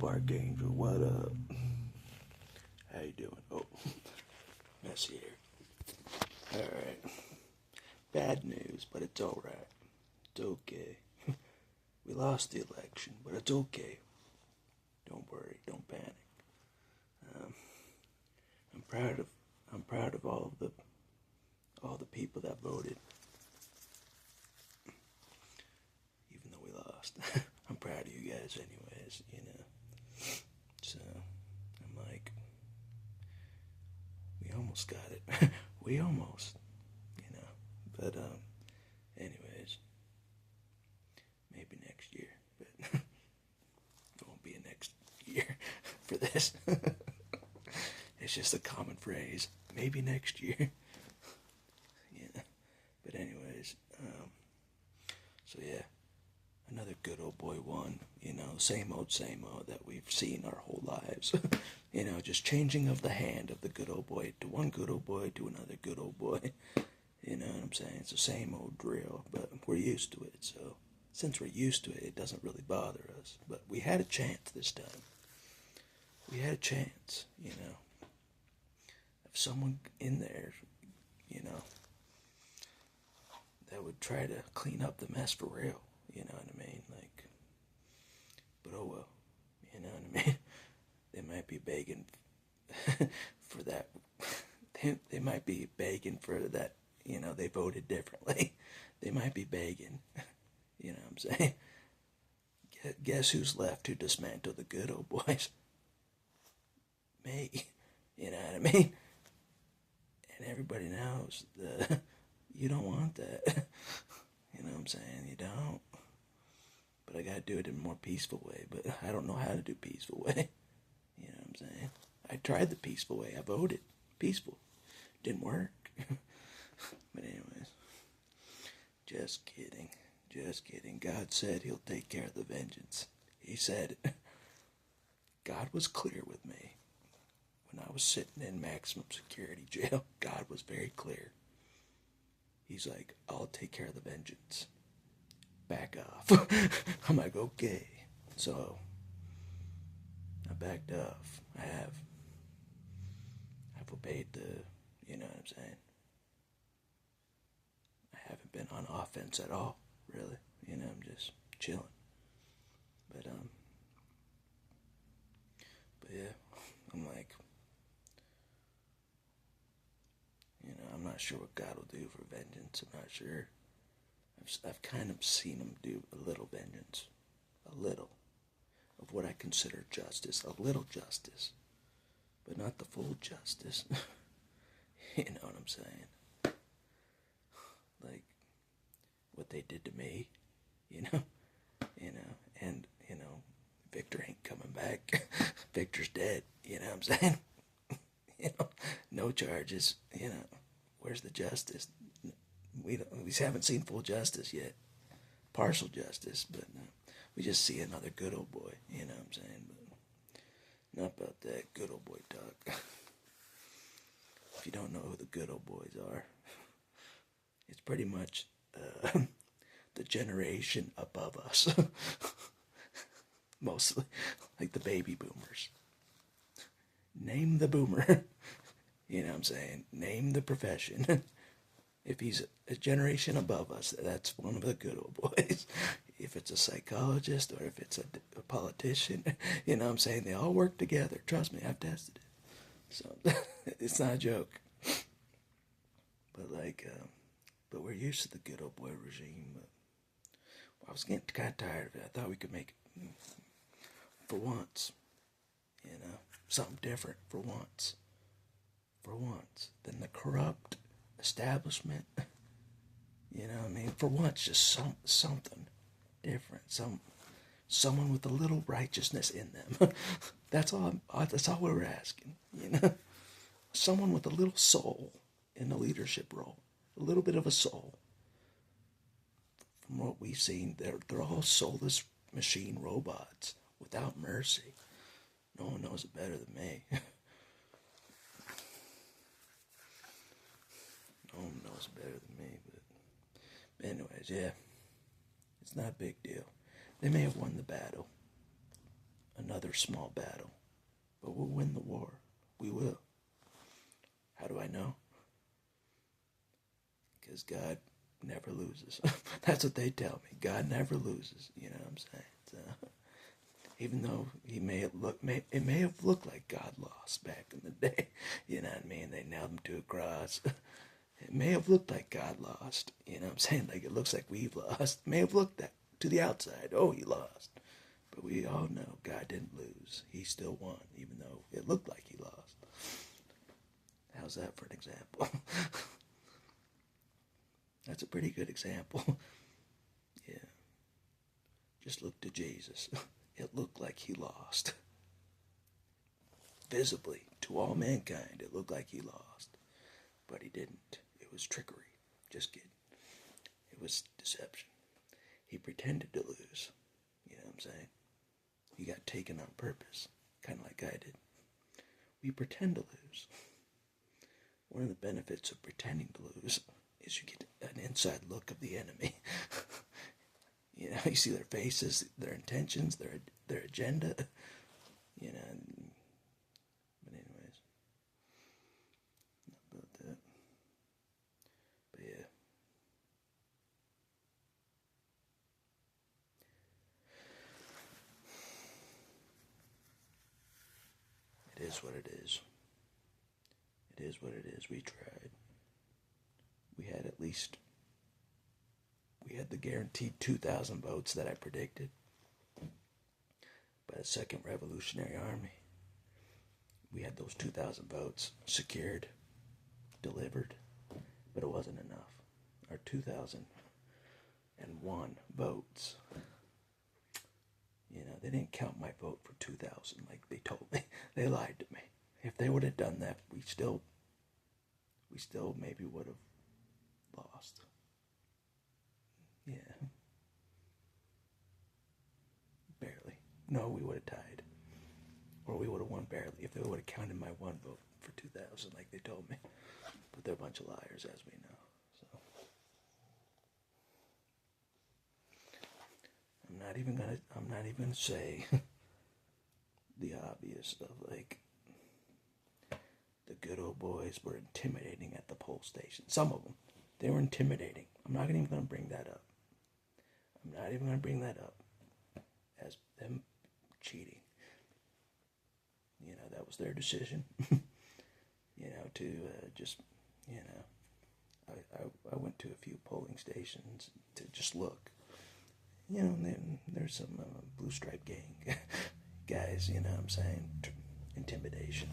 Archangel? What up? How you doing? Oh, messy here. Alright. Bad news, but it's alright. It's okay. We lost the election, but it's okay. Don't worry, don't panic. I'm proud of all the people that voted. Even though we lost. I'm proud of you guys anyways, So, I'm like, we almost got it. We almost, But, anyways, maybe next year. But it won't be a next year for this. It's just a common phrase. Maybe next year. But anyways, so yeah. Another good old boy won, same old that we've seen our whole lives. Just changing of the hand of the good old boy to one good old boy to another good old boy. You know what I'm saying? It's the same old drill, but we're used to it. So since we're used to it, it doesn't really bother us. But we had a chance this time. We had a chance, of someone in there, that would try to clean up the mess for real. You know what I mean? But oh well. You know what I mean? They might be begging for that. They might be begging for that, they voted differently. They might be begging. You know what I'm saying? Guess who's left to dismantle the good old boys? Me. You know what I mean? And everybody knows you don't want that. You know what I'm saying? You don't. But I gotta do it in a more peaceful way. But I don't know how to do peaceful way. You know what I'm saying? I tried the peaceful way. I voted peaceful. Didn't work. But anyways. Just kidding. Just kidding. God said he'll take care of the vengeance. He said it. God was clear with me. When I was sitting in maximum security jail, God was very clear. He's like, I'll take care of the vengeance. Back off. I'm like, okay. So, I backed off. I've obeyed you know what I'm saying? I haven't been on offense at all, really. I'm just chilling. But yeah, I'm like, I'm not sure what God will do for vengeance. I'm not sure. I've kind of seen him do a little vengeance. A little. Of what I consider justice. A little justice. But not the full justice. You know what I'm saying? Like, what they did to me. And, Victor ain't coming back. Victor's dead. You know what I'm saying? No charges. Where's the justice? We haven't seen full justice yet. Partial justice, but we just see another good old boy. You know what I'm saying? But not about that good old boy talk. If you don't know who the good old boys are, it's pretty much the generation above us. Mostly, like the baby boomers. Name the boomer. You know what I'm saying? Name the profession. If he's a generation above us, that's one of the good old boys. If it's a psychologist or if it's a politician, you know what I'm saying? They all work together. Trust me, I've tested it. So, it's not a joke. But but we're used to the good old boy regime. But I was getting kind of tired of it. I thought we could make it for once. Something different for once. For once. Than the corrupt establishment. You know what I mean? For once, just something different. Someone with a little righteousness in them. That's all we're asking. Someone with a little soul in the leadership role. A little bit of a soul. From what we've seen, they're all soulless machine robots without mercy. No one knows it better than me. No one knows better than me, but anyways, yeah. It's not a big deal. They may have won the battle. another small battle, but we'll win the war. We will. How do I know? Because God never loses. That's what they tell me. God never loses. You know what I'm saying? So, even though it may have looked like God lost back in the day. You know what I mean? They nailed him to a cross. It may have looked like God lost. You know what I'm saying? Like it looks like we've lost. It may have looked that to the outside. Oh, he lost. But we all know God didn't lose. He still won, even though it looked like he lost. How's that for an example? That's a pretty good example. Yeah. Just look to Jesus. It looked like he lost. Visibly, to all mankind, it looked like he lost. But he didn't. It was trickery. Just kidding. It was deception. He pretended to lose. You know what I'm saying? He got taken on purpose. Kind of like I did. We pretend to lose. One of the benefits of pretending to lose is you get an inside look of the enemy. You know, you see their faces, their intentions, their agenda. You know, but anyways, not about that. But yeah. It is what it is. It is what it is. We tried. We had the guaranteed 2,000 votes that I predicted by the Second Revolutionary Army. We had those 2,000 votes secured, delivered, but it wasn't enough. Our 2,001 votes, you know, they didn't count my vote for 2,000 like they told me. They lied to me. If they would have done that, we still maybe would have lost. Yeah. Barely. No, we would have tied. Or we would have won barely if they would have counted my one vote for 2,000 like they told me. But they're a bunch of liars, as we know. So I'm not even gonna say the obvious of like the good old boys were intimidating at the poll station. Some of them. They were intimidating. I'm not even gonna bring that up. I'm not even gonna bring that up as them cheating. You know, that was their decision. You know, to just, you know, I went to a few polling stations to just look. You know, and then there's some blue stripe gang guys, you know what I'm saying, intimidation.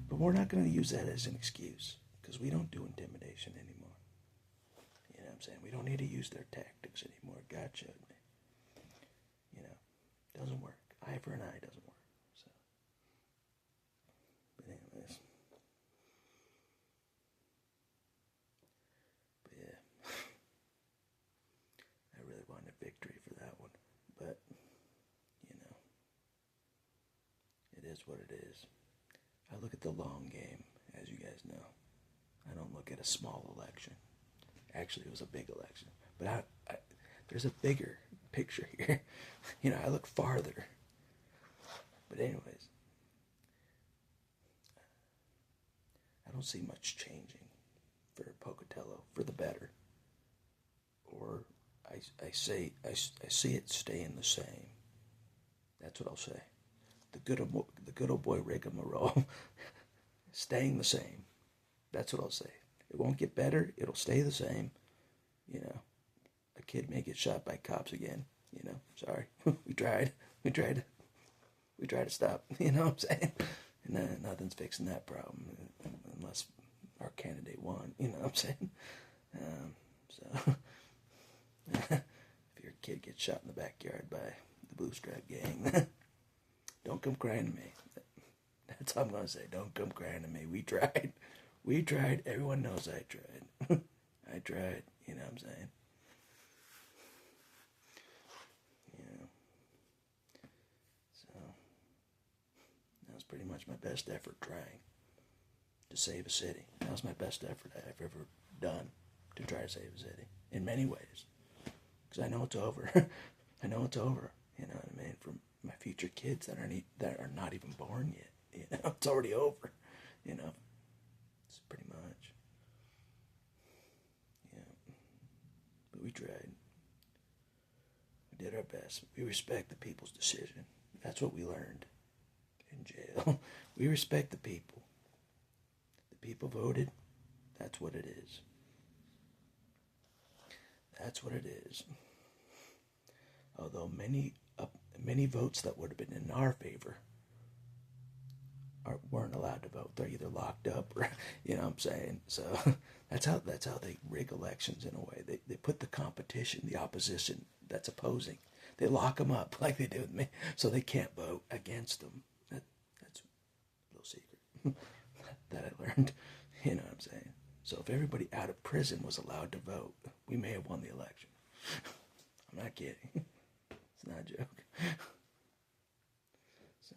But we're not going to use that as an excuse, because we don't do intimidation anymore. You know what I'm saying? We don't need to use their tactics anymore. God showed me. You know, doesn't work. Eye for an eye doesn't work. So, but anyways. But yeah. I really wanted victory for that one. But, you know, it is what it is. I look at the long game, as you guys know. I don't look at a small election. Actually, it was a big election. But there's a bigger picture here. You know, I look farther. But anyways, I don't see much changing for Pocatello for the better. Or I see it staying the same. That's what I'll say. The good old boy rigmarole staying the same. That's what I'll say. It won't get better. It'll stay the same. You know, a kid may get shot by cops again. You know, sorry. We tried to stop. You know what I'm saying? And nothing's fixing that problem unless our candidate won. You know what I'm saying? So, if your kid gets shot in the backyard by the blue stripe gang, don't come crying to me. That's all I'm going to say. Don't come crying to me. We tried. We tried. Everyone knows I tried. I tried. You know what I'm saying? Yeah. So, that was pretty much my best effort trying to save a city. That was my best effort I've ever done to try to save a city. In many ways. Because I know it's over. I know it's over. You know what I mean? my future kids that are not even born yet. You know, it's already over. You know, it's pretty much. Yeah, but we tried. We did our best. We respect the people's decision. That's what we learned in jail. We respect the people. The people voted. That's what it is. That's what it is. Although many votes that would have been in our favor weren't allowed to vote. They're either locked up or, you know what I'm saying? So that's how they rig elections in a way. They put the competition, the opposition that's opposing, they lock them up like they do with me, so they can't vote against them. That's a little secret that I learned. You know what I'm saying? So if everybody out of prison was allowed to vote, we may have won the election. I'm not kidding. It's not a joke. So,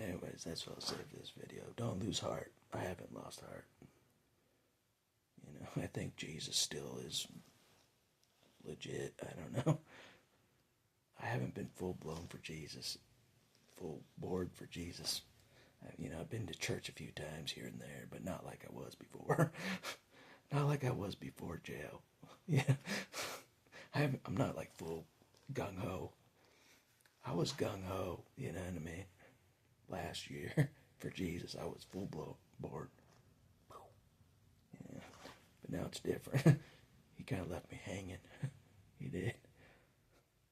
anyways, that's what I'll say for this video. Don't lose heart. I haven't lost heart. You know, I think Jesus still is legit. I don't know. I haven't been full blown for Jesus, full board for Jesus. You know, I've been to church a few times here and there, but not like I was before. Not like I was before jail. Yeah. I'm not like full gung-ho. I was gung-ho, you know what I mean? Last year for Jesus, I was full board. Yeah. But now it's different. He kind of left me hanging. He did.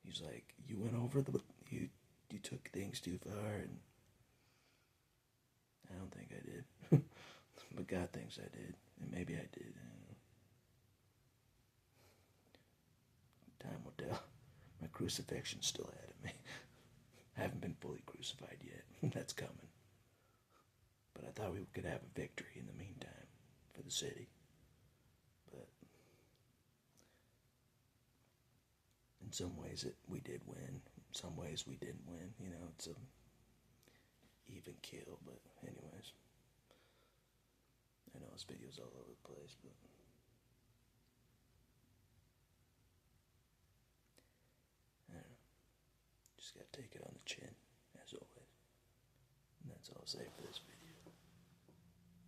He's like, you went over you took things too far, and I don't think I did. But God thinks I did, and maybe I did. Time will tell. My crucifixion's still ahead of me. I haven't been fully crucified yet. That's coming. But I thought we could have a victory in the meantime for the city. But in some ways we did win. In some ways we didn't win. You know, it's a even kill. But anyways, I know this video's all over the place, but I don't know. Just gotta take it on the chin, as always. And that's all I'll say for this video.